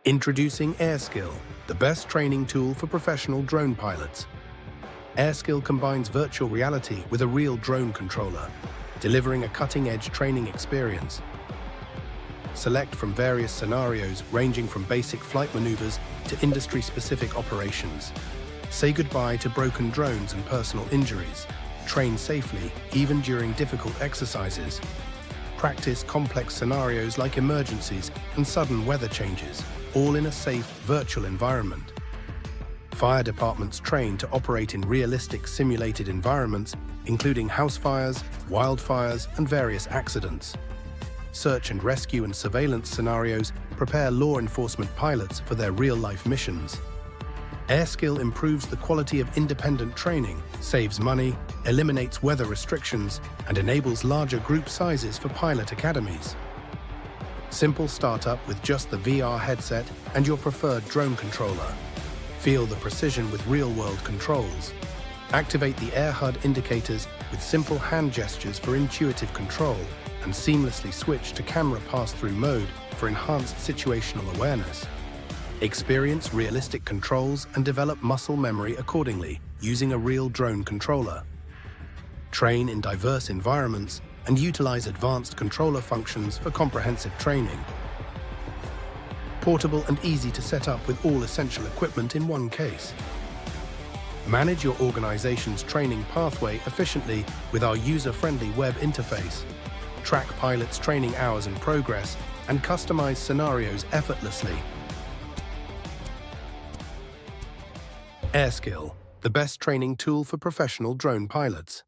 Introducing AirSkill, the best training tool for professional drone pilots. AirSkill combines virtual reality with a real drone controller, delivering a cutting-edge training experience. Select from various scenarios ranging from basic flight maneuvers to industry-specific operations. Say goodbye to broken drones and personal injuries. Train safely, even during difficult exercises. Practice complex scenarios like emergencies and sudden weather changes, all in a safe, virtual environment. Fire departments train to operate in realistic simulated environments, including house fires, wildfires, and various accidents. Search and rescue and surveillance scenarios prepare law enforcement pilots for their real-life missions. AirSkill improves the quality of independent training, saves money, eliminates weather restrictions, and enables larger group sizes for pilot academies. Simple startup with just the VR headset and your preferred drone controller. Feel the precision with real-world controls. Activate the Air HUD indicators with simple hand gestures for intuitive control, and seamlessly switch to camera pass-through mode for enhanced situational awareness. Experience realistic controls and develop muscle memory accordingly using a real drone controller. Train in diverse environments and utilize advanced controller functions for comprehensive training. Portable and easy to set up with all essential equipment in one case. Manage your organization's training pathway efficiently with our user-friendly web interface. Track pilots' training hours and progress, and customize scenarios effortlessly. AirSkill, the best training tool for professional drone pilots.